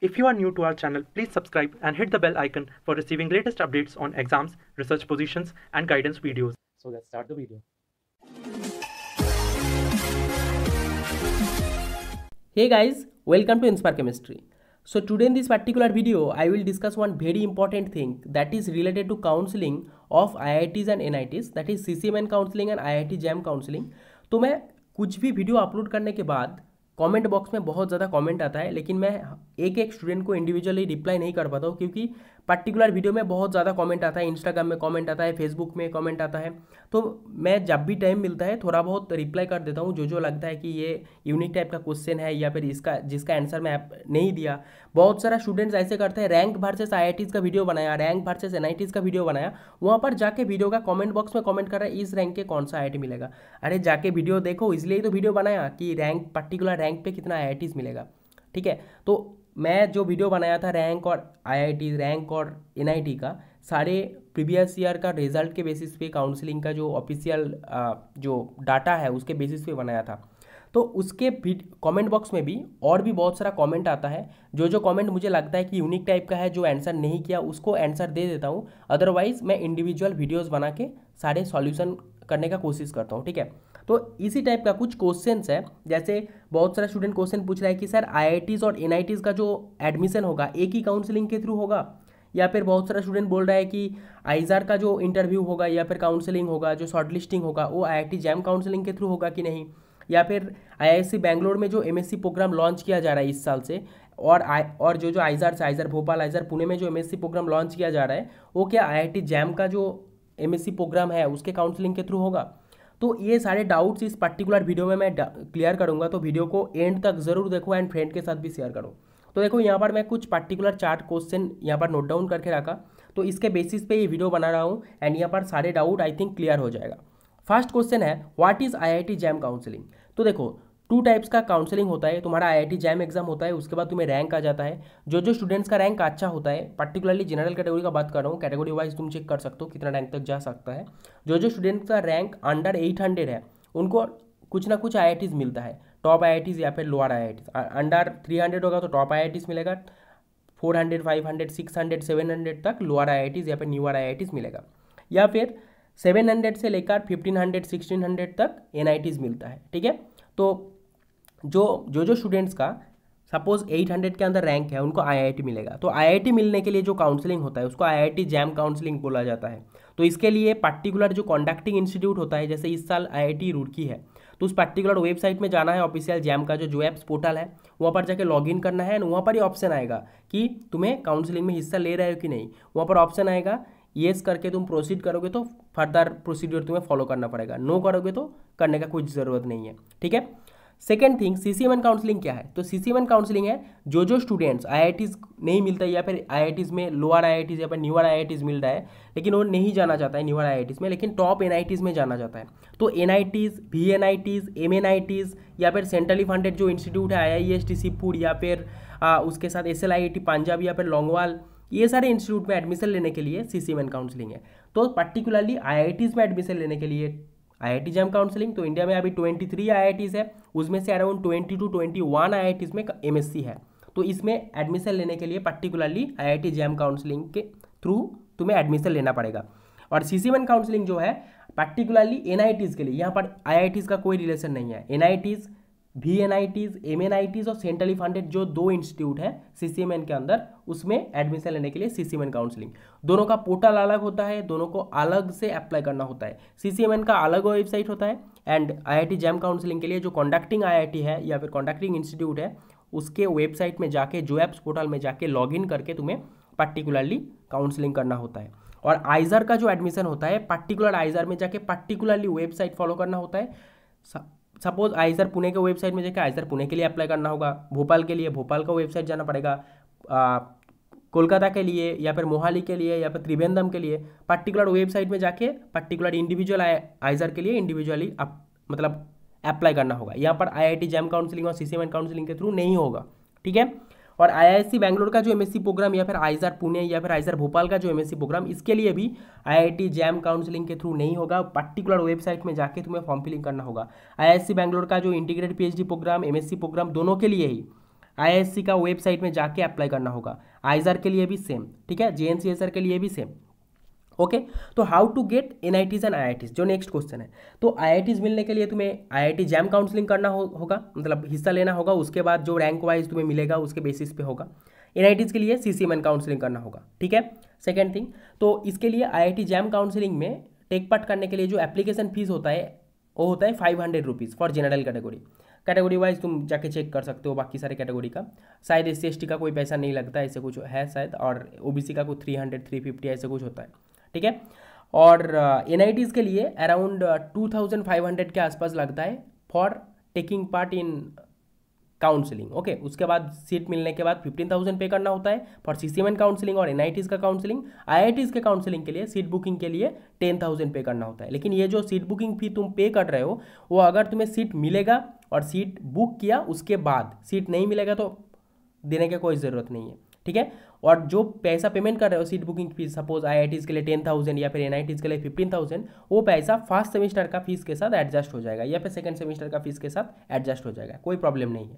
If you are new to our channel, please subscribe and hit the bell icon for receiving latest updates on exams, research positions, and guidance videos. So let's start the video. Hey guys, welcome to Inspire Chemistry. So today in this particular video, I will discuss one very important thing that is related to counseling of IITs and NITs, that is CCMN counseling and IIT JAM counseling. तो मैं कुछ भी video upload करने के बाद comment box में बहुत ज़्यादा कमेंट आता है, लेकिन मैं एक एक स्टूडेंट को इंडिविजुअली रिप्लाई नहीं कर पाता हूँ क्योंकि पर्टिकुलर वीडियो में बहुत ज़्यादा कमेंट आता है, इंस्टाग्राम में कमेंट आता है, फेसबुक में कमेंट आता है। तो मैं जब भी टाइम मिलता है थोड़ा बहुत रिप्लाई कर देता हूँ जो लगता है कि ये यूनिक टाइप का क्वेश्चन है या फिर इसका जिसका आंसर मैं नहीं दिया। बहुत सारा स्टूडेंट्स ऐसे करते हैं, रैंक वर्सेस IITs का वीडियो बनाया, रैंक वर्सेस NITs का वीडियो बनाया, वहाँ पर जाके वीडियो का कमेंट बॉक्स में कमेंट कर रहा है इस रैंक के कौन सा IIT मिलेगा। अरे जाके वीडियो देखो, इसलिए ही तो वीडियो बनाया कि रैंक पर्टिकुलर रैंक पे कितना IITs मिलेगा। ठीक है, तो मैं जो वीडियो बनाया था रैंक और IIT रैंक और NIT का, सारे प्रीवियस ईयर का रिजल्ट के बेसिस पे काउंसलिंग का जो ऑफिशियल जो डाटा है उसके बेसिस पे बनाया था। तो उसके कमेंट बॉक्स में भी और भी बहुत सारा कमेंट आता है, जो कमेंट मुझे लगता है कि यूनिक टाइप का है, जो आंसर नहीं किया उसको आंसर दे देता हूँ। अदरवाइज मैं इंडिविजुअल वीडियोज़ बना के सारे सॉल्यूशन करने का कोशिश करता हूँ। ठीक है, तो इसी टाइप का कुछ क्वेश्चंस है। जैसे बहुत सारा स्टूडेंट क्वेश्चन पूछ रहा है कि सर IITs और NITs का जो एडमिशन होगा एक ही काउंसलिंग के थ्रू होगा, या फिर बहुत सारा स्टूडेंट बोल रहा है कि आइजार का जो इंटरव्यू होगा या फिर काउंसलिंग होगा, जो शॉर्ट लिस्टिंग होगा वो IIT JAM काउंसलिंग के थ्रू होगा कि नहीं, या फिर IISc बैंगलोर में जो MSc प्रोग्राम लॉन्च किया जा रहा है इस साल से, और जो आइजार भोपाल, आइजार पुणे में जो MSc प्रोग्राम लॉन्च किया जा रहा है वो क्या IIT JAM का जो MSc प्रोग्राम है उसके काउंसलिंग के थ्रू होगा। तो ये सारे डाउट्स इस पर्टिकुलर वीडियो में मैं क्लियर करूंगा, तो वीडियो को एंड तक ज़रूर देखो एंड फ्रेंड के साथ भी शेयर करो। तो देखो यहाँ पर मैं कुछ पर्टिकुलर 4 क्वेश्चन यहाँ पर नोट डाउन करके रखा, तो इसके बेसिस पे ये वीडियो बना रहा हूँ एंड यहाँ पर सारे डाउट आई थिंक क्लियर हो जाएगा। फर्स्ट क्वेश्चन है what is IIT JAM counselling. तो देखो 2 टाइप्स का काउंसलिंग होता है। तुम्हारा IIT JAM एग्जाम होता है, उसके बाद तुम्हें रैंक आ जाता है। जो स्टूडेंट्स का रैंक अच्छा होता है, पर्टिकुलरली जनरल कैटेगरी का बात कर रहा हूँ, कैटेगरी वाइज तुम चेक कर सकते हो कितना रैंक तक जा सकता है। जो स्टूडेंट्स का रैंक अंडर 800 है उनको कुछ ना कुछ IITs मिलता है, टॉप IITs या फिर लोअर IITs। अंडर 300 होगा तो टॉप IITs मिलेगा, 400, 500, 600, 700 तक लोअर IITs या फिर न्यूअर IITs मिलेगा, या फिर 700 से लेकर 1500, 1600 तक NITs मिलता है। ठीक है, तो जो स्टूडेंट्स का सपोज 800 के अंदर रैंक है उनको IIT मिलेगा। तो IIT मिलने के लिए जो काउंसलिंग होता है उसको IIT JAM काउंसलिंग बोला जाता है। तो इसके लिए पर्टिकुलर जो कंडक्टिंग इंस्टीट्यूट होता है, जैसे इस साल IIT रुड़की है, तो उस पर्टिकुलर वेबसाइट में जाना है, ऑफिशियल JAM का जो एप्स पोर्टल है वहाँ पर जाके लॉगिन करना है, वहाँ पर ही ऑप्शन आएगा कि तुम्हें काउंसलिंग में हिस्सा ले रहे हो कि नहीं। वहाँ पर ऑप्शन आएगा, येस करके तुम प्रोसीड करोगे तो फर्दर प्रोसीड्योर तुम्हें फॉलो करना पड़ेगा, नो करोगे तो करने का कुछ ज़रूरत नहीं है। ठीक है, सेकेंड थिंग CCMN काउंसलिंग क्या है। तो CCMN काउंसलिंग है जो स्टूडेंट्स IITs नहीं मिलता है या फिर IITs में लोअर IITs या फिर न्यूअर IITs मिल रहा है लेकिन वो नहीं जाना चाहता है न्यूअर IITs में, लेकिन टॉप NITs में जाना चाहता है। तो NITs, VNITs, MNITs या फिर सेंट्रली फंडेड जो इंस्टीट्यूट है IIST शिवपुर या फिर उसके साथ SLIT पंजाब या फिर लॉन्गवाल, ये सारे इंस्टीट्यूट में एडमिशन लेने के लिए CCMN काउंसलिंग है। तो पर्टिकुलरली IITs में एडमिशन लेने के लिए IIT JAM काउंसलिंग, तो इंडिया में अभी 23 IITs है, उसमें से अराउंड 20 to 21 IITs में MSc है। तो इसमें एडमिशन लेने के लिए पर्टिकुलरली IIT JAM काउंसलिंग के थ्रू तुम्हें एडमिशन लेना पड़ेगा। और CCMN काउंसलिंग जो है पर्टिकुलरली NITs के लिए, यहाँ पर IITs का कोई रिलेशन नहीं है। NITs, VNITs, MNITs और सेंट्रली फंडेड जो 2 इंस्टीट्यूट है CCMN के अंदर, उसमें एडमिशन लेने के लिए CCMN काउंसलिंग। दोनों का पोर्टल अलग होता है, दोनों को अलग से अप्लाई करना होता है। CCMN का अलग वेबसाइट होता है एंड IIT JAM काउंसलिंग के लिए जो कंडक्टिंग IIT है या फिर कंडक्टिंग इंस्टीट्यूट है उसके वेबसाइट में जाके जो एप्स पोर्टल में जाके लॉगिन करके तुम्हें पर्टिकुलरली काउंसलिंग करना होता है। और आइजार का जो एडमिशन होता है पर्टिकुलर आइजार में जाके पर्टिकुलरली वेबसाइट फॉलो करना होता है। सपोज आइजार पुणे के वेबसाइट में जाकर आइजार पुणे के लिए अप्लाई करना होगा, भोपाल के लिए भोपाल का वेबसाइट जाना पड़ेगा, कोलकाता के लिए या फिर मोहाली के लिए या फिर त्रिवेंद्रम के लिए पर्टिकुलर वेबसाइट में जाके पर्टिकुलर इंडिविजुअल आइजार के लिए इंडिविजुअली मतलब अप्लाई करना होगा। यहाँ पर IIT JAM काउंसलिंग और CCMN काउंसलिंग के थ्रू नहीं होगा। ठीक है, और IISc बैंगलोर का जो MSc प्रोग्राम या फिर आइजार पुणे या फिर आइजार भोपाल का जो MSc प्रोग्राम, इसके लिए भी IIT JAM काउंसलिंग के थ्रू नहीं होगा। पर्टिकुलर वेबसाइट में जाके तुम्हें फॉर्म फिलिंग करना होगा। IISc बैंगलोर का जो integrated PhD program, MSc program, दोनों के लिए ही IISc का वेबसाइट में जाके अप्लाई करना होगा। आइजर के लिए भी सेम, ठीक है, JNCSR के लिए भी सेम। ओके, तो how to get NITs and IITs, जो नेक्स्ट क्वेश्चन है। तो IITs मिलने के लिए तुम्हें IIT जैम काउंसलिंग करना होगा, मतलब हिस्सा लेना होगा, उसके बाद जो रैंक वाइज तुम्हें मिलेगा उसके बेसिस पे होगा। NITs के लिए CCMN काउंसलिंग करना होगा, ठीक है। सेकेंड थिंग, तो इसके लिए IIT जैम काउंसलिंग में टेक पार्ट करने के लिए जो एप्लीकेशन फीस होता है वो होता है 500 rupees for general category wise तुम जाके चेक कर सकते हो बाकी सारे कैटेगरी का। शायद SC/ST का कोई पैसा नहीं लगता, ऐसे कुछ है शायद, और OBC का कोई 300-350 ऐसे कुछ होता है, ठीक है। और NITs के लिए अराउंड 2500 के आसपास लगता है for taking part in counselling. Okay, उसके बाद सीट मिलने के बाद 15,000 पे करना होता है फॉर CCMN काउंसलिंग और NITs का काउंसलिंग। IITs के काउंसलिंग के लिए सीट बुकिंग के लिए 10,000 पे करना होता है। लेकिन ये जो सीट बुकिंग फी तुम पे कर रहे हो वो अगर तुम्हें सीट मिलेगा और सीट बुक किया उसके बाद, सीट नहीं मिलेगा तो देने की कोई ज़रूरत नहीं है, ठीक है। और जो पैसा पेमेंट कर रहे हो seat booking fees, suppose IITs के लिए 10,000 या फिर NITs के लिए 15,000, वो पैसा फर्स्ट सेमेस्टर का फीस के साथ एडजस्ट हो जाएगा या फिर सेकंड सेमेस्टर का फीस के साथ एडजस्ट हो जाएगा, कोई प्रॉब्लम नहीं है।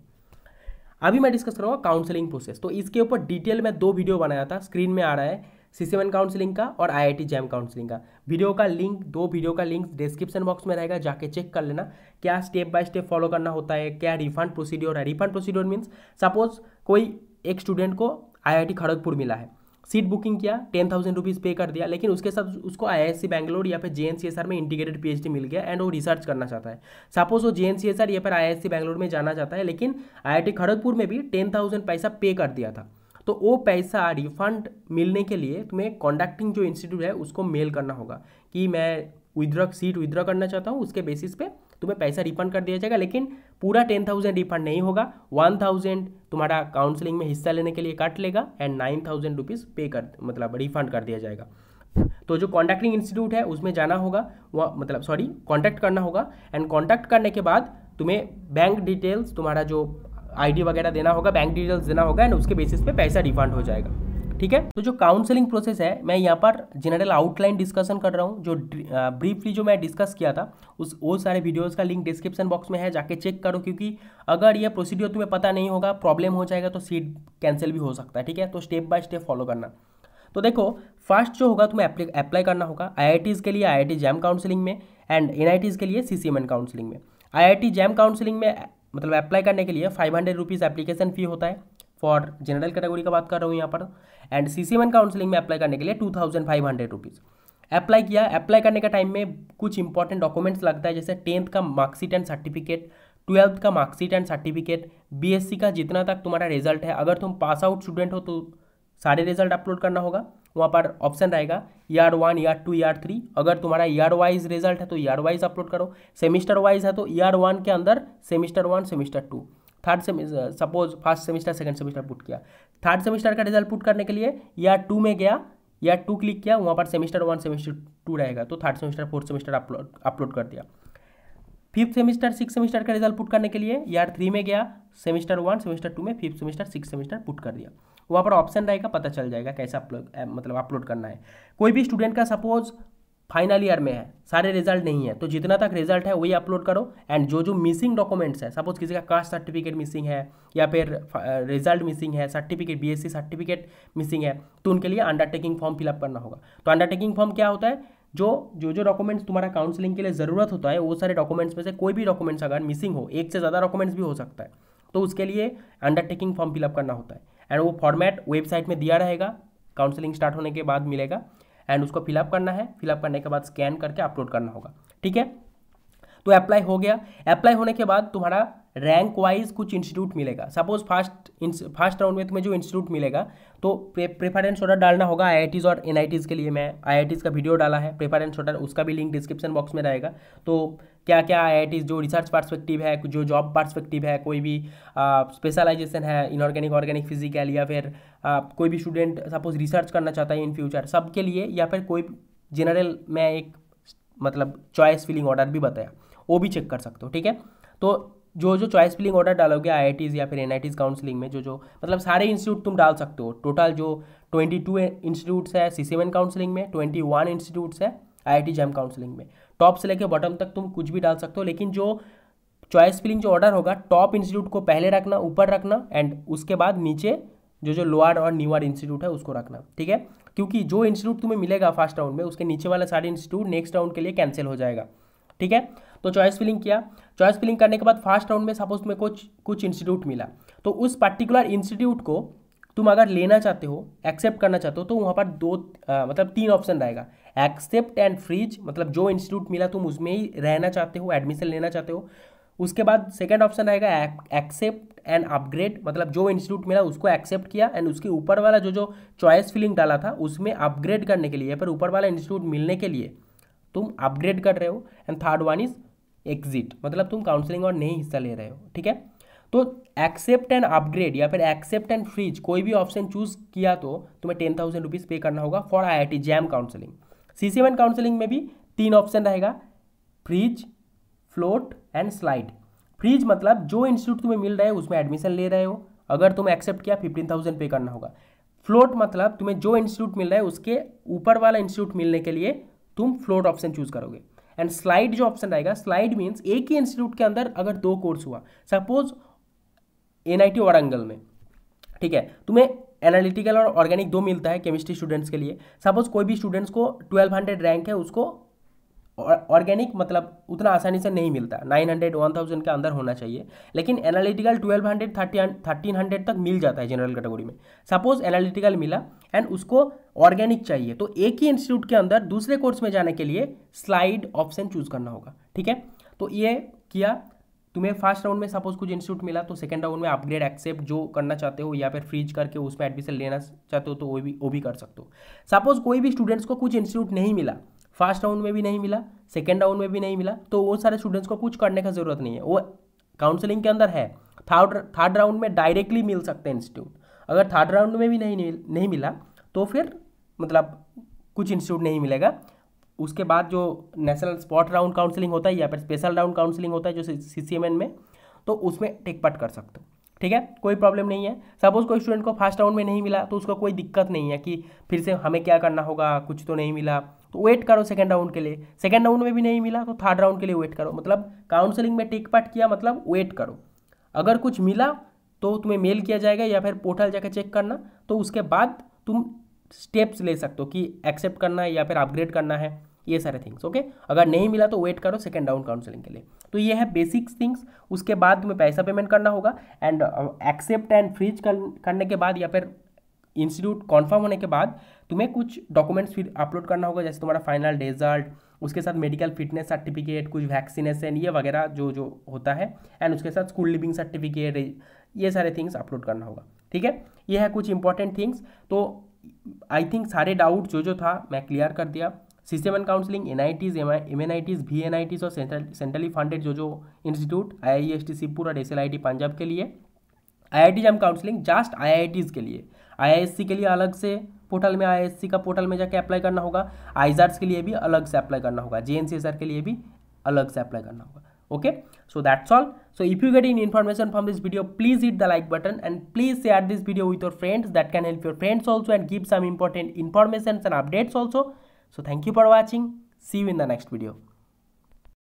अभी मैं डिस्कस करूँगा काउंसलिंग प्रोसेस। तो इसके ऊपर डिटेल में 2 वीडियो बनाया था, स्क्रीन में आ रहा है, CCMN काउंसलिंग का और IIT जैम काउंसलिंग का। वीडियो का लिंक, 2 वीडियो का लिंक डिस्क्रिप्शन बॉक्स में रहेगा, जाके चेक कर लेना क्या स्टेप बाय स्टेप फॉलो करना होता है, क्या रिफंड प्रोसीड्योर है। रिफंड प्रोसीड्योर मीन्स सपोज कोई एक स्टूडेंट को IIT खड़गपुर मिला है, सीट बुकिंग किया, 10,000 रुपीज़ पे कर दिया, लेकिन उसके साथ उसको IISc बैंगलोर या फिर JNCSR में इंटीग्रेटेड PhD मिल गया एंड वो रिसर्च करना चाहता है। सपोज वो JNCSR या फिर IISc बैंगलोर में जाना चाहता है, लेकिन IIT खड़गपुर में भी 10,000 पैसा पे कर दिया था। तो वो पैसा रिफंड मिलने के लिए तुम्हें कॉन्डक्टिंग जो इंस्टीट्यूट है उसको मेल करना होगा कि मैं सीट विदड्रॉ करना चाहता हूँ, उसके बेसिस पे तुम्हें पैसा रिफंड कर दिया जाएगा। लेकिन पूरा 10,000 रिफंड नहीं होगा, 1,000 तुम्हारा काउंसलिंग में हिस्सा लेने के लिए काट लेगा एंड 9,000 रुपीज़ पे कर, मतलब रिफंड कर दिया जाएगा। तो जो कॉन्टैक्टिंग इंस्टीट्यूट है उसमें जाना होगा, वह मतलब कॉन्टैक्ट करना होगा एंड कॉन्टैक्ट करने के बाद तुम्हें बैंक डिटेल्स, तुम्हारा जो ID वगैरह देना होगा, बैंक डिटेल्स देना होगा एंड उसके बेसिस पे पैसा रिफंड हो जाएगा, ठीक है। तो जो काउंसलिंग प्रोसेस है, मैं यहाँ पर जनरल आउटलाइन डिस्कशन कर रहा हूँ, जो ब्रीफली जो मैं डिस्कस किया था वो सारे वीडियोस का लिंक डिस्क्रिप्शन बॉक्स में है, जाके चेक करो, क्योंकि अगर ये प्रोसीड्योर तुम्हें पता नहीं होगा, प्रॉब्लम हो जाएगा तो सीट कैंसिल भी हो सकता है, ठीक है। तो स्टेप बाय स्टेप फॉलो करना। तो देखो, फर्स्ट जो होगा तुम्हें अप्लाई करना होगा IITs के लिए IIT जैम काउंसलिंग में एंड NITs के लिए CCMN काउंसलिंग में। IIT जैम काउंसलिंग में मतलब अप्लाई करने के लिए 500 रुपीज़ एप्लीकेशन फ़ी होता है, फॉर जनरल कैटेगरी का बात कर रहा हूँ यहाँ पर। एंड CCMN काउंसलिंग में अप्लाई करने के लिए 2,500 रुपीज़। अप्लाई किया, अप्लाई करने का टाइम में कुछ इंपॉर्टेंट डॉक्यूमेंट्स लगता है, जैसे 10th का मार्कशीट एंड सर्टिफिकेट, 12th का मार्कशीट एंड सर्टिफिकेट, BSc का जितना तक तुम्हारा रिजल्ट है, अगर तुम पास आउट स्टूडेंट हो तो सारे रिजल्ट अपलोड करना होगा। वहाँ पर ऑप्शन रहेगा ईयर 1, ईयर 2, ईयर 3। अगर तुम्हारा ईयर वाइज रिजल्ट है तो ईयर वाइज अपलोड करो, सेमिस्टर वाइज है तो ईयर 1 के अंदर semester 1, semester 2, third semester, suppose first semester second semester put किया, थर्ड सेमिस्टर का रिजल्ट पुट करने के लिए ईयर 2 में गया, ईयर 2 क्लिक किया, वहाँ पर सेमिस्टर 1, सेमिस्टर 2 रहेगा, तो third semester, fourth semester upload कर दिया। फिफ्थ सेमिस्टर, सिक्स सेमिस्टर का रिजल्ट पुट करने के लिए ईयर 3 में गया, सेमिस्टर 1, सेमिस्टर 2 में, fifth semester, six semester put कर दिया। वहाँ पर ऑप्शन रहेगा, पता चल जाएगा कैसा अपलोड करना है। कोई भी स्टूडेंट का सपोज फाइनल ईयर में है, सारे रिजल्ट नहीं है, तो जितना तक रिजल्ट है वही अपलोड करो एंड जो मिसिंग डॉक्यूमेंट्स है, सपोज किसी का कास्ट सर्टिफिकेट मिसिंग है या फिर रिजल्ट मिसिंग है, सर्टिफिकेट BSc सर्टिफिकेट मिसिंग है, तो उनके लिए अंडरटेकिंग फॉर्म फिलअप करना होगा। तो अंडरटेकिंग फॉर्म क्या होता है, जो डॉक्यूमेंट्स तुम्हारा काउंसलिंग के लिए ज़रूरत होता है वो सारे डॉक्यूमेंट्स में से कोई भी डॉक्यूमेंट्स अगर मिसिंग हो, एक से ज़्यादा डॉक्यूमेंट्स भी हो सकता है, तो उसके लिए अंडरटेकिंग फॉर्म फिलअप करना होता है एंड वो फॉर्मेट वेबसाइट में दिया रहेगा, काउंसलिंग स्टार्ट होने के बाद मिलेगा एंड उसको फिलअप करना है। फिलअप करने के बाद स्कैन करके अपलोड करना होगा, ठीक है। तो अप्लाई हो गया। अप्लाई होने के बाद तुम्हारा रैंक वाइज कुछ इंस्टीट्यूट मिलेगा। सपोज फर्स्ट राउंड में तुम्हें जो इंस्टीट्यूट मिलेगा तो प्रेफरेंस ऑर्डर डालना होगा IITs और NITs के लिए। मैं IITs का वीडियो डाला है प्रेफरेंस ऑर्डर, उसका भी लिंक डिस्क्रिप्शन बॉक्स में रहेगा। तो क्या क्या IITs जो रिसर्च पर्सपेक्टिव है, जो जॉब पर्सपेक्टिव है, कोई भी स्पेशलाइजेशन है इनऑर्गेनिक, ऑर्गेनिक, फिजिकल, या फिर कोई भी स्टूडेंट सपोज रिसर्च करना चाहता है इन फ्यूचर, सबके लिए, या फिर कोई जनरल में एक मतलब चॉइस फिलिंग ऑर्डर भी बताया, वो भी चेक कर सकते हो, ठीक है। तो जो चॉइस फिलिंग ऑर्डर डालोगे IITs या फिर NITs काउंसलिंग में, जो मतलब सारे इंस्टीट्यूट तुम डाल सकते हो। टोटल जो 22 इंस्टीट्यूट्स है CCMN काउंसलिंग में, 21 इंस्टीट्यूट्स है IIT जैम काउंसलिंग में। टॉप से लेकर बॉटम तक तुम कुछ भी डाल सकते हो, लेकिन जो चॉइस फिलिंग जो ऑर्डर होगा टॉप इंस्टीट्यूट को पहले रखना, ऊपर रखना, एंड उसके बाद नीचे जो लोअर और न्यूअर इंस्टीट्यूट है उसको रखना, ठीक है। क्योंकि जो इंस्टीट्यूट तुम्हें मिलेगा फर्स्ट राउंड में उसके नीचे वाला सारे इंस्टीट्यूट नेक्स्ट राउंड के लिए कैंसिल हो जाएगा, ठीक है। तो चॉइस फिलिंग किया, चॉइस फिलिंग करने के बाद फर्स्ट राउंड में सपोज तुम्हें कुछ इंस्टीट्यूट मिला, तो उस पर्टिकुलर इंस्टीट्यूट को तुम अगर लेना चाहते हो, एक्सेप्ट करना चाहते हो, तो वहाँ पर मतलब 3 ऑप्शन रहेगा, एक्सेप्ट एंड फ्रीज, मतलब जो इंस्टीट्यूट मिला तुम उसमें ही रहना चाहते हो, एडमिशन लेना चाहते हो। उसके बाद सेकंड ऑप्शन रहेगा एक्सेप्ट एंड अपग्रेड, मतलब जो इंस्टीट्यूट मिला उसको एक्सेप्ट किया एंड उसके ऊपर वाला जो चॉइस फिलिंग डाला था उसमें अपग्रेड करने के लिए, या फिर ऊपर वाला इंस्टीट्यूट मिलने के लिए तुम अपग्रेड कर रहे हो। And third one is exit, मतलब तुम काउंसलिंग और नहीं हिस्सा ले रहे हो, ठीक है। तो एक्सेप्ट एंड अपग्रेड या फिर एक्सेप्ट एंड फ्रीज कोई भी ऑप्शन चूज किया तो तुम्हें 10,000 रुपीज़ पे करना होगा for IIT JAM counselling. CCMN counselling में भी 3 ऑप्शन रहेगा, freeze, float and slide. Freeze मतलब जो इंस्टीट्यूट तुम्हें मिल रहा है उसमें एडमिशन ले रहे हो, अगर तुम एक्सेप्ट किया 15,000 पे करना होगा। फ्लोट मतलब तुम्हें जो इंस्टीट्यूट मिल रहा है उसके ऊपर वाला इंस्टीट्यूट मिलने के लिए तुम फ्लोट ऑप्शन चूज करोगे। एंड स्लाइड जो ऑप्शन रहेगा, स्लाइड मीन्स एक ही इंस्टीट्यूट के अंदर अगर 2 कोर्स हुआ, सपोज NIT वारंगल में, ठीक है, तुम्हें एनालिटिकल और ऑर्गेनिक 2 मिलता है केमिस्ट्री स्टूडेंट्स के लिए। सपोज कोई भी स्टूडेंट्स को 1200 रैंक है, उसको ऑर्गेनिक मतलब उतना आसानी से नहीं मिलता, 900 1000 के अंदर होना चाहिए, लेकिन एनालिटिकल 1200 1300 तक मिल जाता है जनरल कैटेगरी में। सपोज एनालिटिकल मिला एंड उसको ऑर्गेनिक चाहिए, तो एक ही इंस्टीट्यूट के अंदर दूसरे कोर्स में जाने के लिए स्लाइड ऑप्शन चूज करना होगा, ठीक है। तो ये किया, तुम्हें फर्स्ट राउंड में सपोज कुछ इंस्टीट्यूट मिला तो सेकंड राउंड में अपग्रेड एक्सेप्ट जो करना चाहते हो या फिर फ्रीज करके उसमें एडमिशन लेना चाहते हो तो वो भी कर सकते हो। सपोज कोई भी स्टूडेंट्स को कुछ इंस्टीट्यूट नहीं मिला, फर्स्ट राउंड में भी नहीं मिला, सेकेंड राउंड में भी नहीं मिला, तो वो सारे स्टूडेंट्स को कुछ करने का जरूरत नहीं है, वो काउंसलिंग के अंदर है। थर्ड राउंड में डायरेक्टली मिल सकते हैं इंस्टीट्यूट। अगर थर्ड राउंड में भी नहीं मिला तो फिर मतलब कुछ इंस्टीट्यूट नहीं मिलेगा। उसके बाद जो नेशनल स्पॉट राउंड काउंसलिंग होता है या फिर स्पेशल राउंड काउंसलिंग होता है जो CCMN में, तो उसमें टेक पार्ट कर सकते हो, ठीक है, कोई प्रॉब्लम नहीं है। सपोज कोई स्टूडेंट को फर्स्ट राउंड में नहीं मिला तो उसको कोई दिक्कत नहीं है कि फिर से हमें क्या करना होगा, कुछ तो नहीं मिला, तो वेट करो सेकंड राउंड के लिए। सेकंड राउंड में भी नहीं मिला तो थर्ड राउंड के लिए वेट करो, मतलब काउंसलिंग में टेक पार्ट किया मतलब वेट करो। अगर कुछ मिला तो तुम्हें मेल किया जाएगा या फिर पोर्टल जाकर चेक करना, तो उसके बाद तुम स्टेप्स ले सकते हो कि एक्सेप्ट करना है या फिर अपग्रेड करना है, ये सारे थिंग्स, ओके। अगर नहीं मिला तो वेट करो सेकंड राउंड काउंसलिंग के लिए। तो ये है बेसिक्स थिंग्स। उसके बाद तुम्हें पैसा पेमेंट करना होगा एंड एक्सेप्ट एंड फ्रीज करने के बाद या फिर इंस्टीट्यूट कॉन्फर्म होने के बाद तुम्हें कुछ डॉक्यूमेंट्स फिर अपलोड करना होगा, जैसे तुम्हारा फाइनल रिजल्ट, उसके साथ मेडिकल फिटनेस सर्टिफिकेट, कुछ वैक्सीनेशन, ये वगैरह जो होता है, एंड उसके साथ स्कूल लिविंग सर्टिफिकेट, ये सारे थिंग्स अपलोड करना होगा, ठीक है। ये है कुछ इंपॉर्टेंट थिंग्स। तो आई थिंक सारे डाउट जो था मैं क्लियर कर दिया। CCMN counselling, NITs, MNITs, VNITs और सेंट्रली फंडेड जो इंस्टीट्यूट IIST सिरपुर और SLIT पंजाब के लिए, IIT JAM counselling just IITs के लिए, IISc के लिए अलग से पोर्टल में, IISc का पोर्टल में जाके अप्लाई करना होगा, IJARS के लिए भी अलग से अप्लाई करना होगा, JNCSR के लिए भी अलग से अप्लाई करना होगा, okay. So that's all. So if you get any information from this video, please hit the like button and please share this video with your friends. That can help your friends also and give some important information and updates also. So thank you for watching. See you in the next video.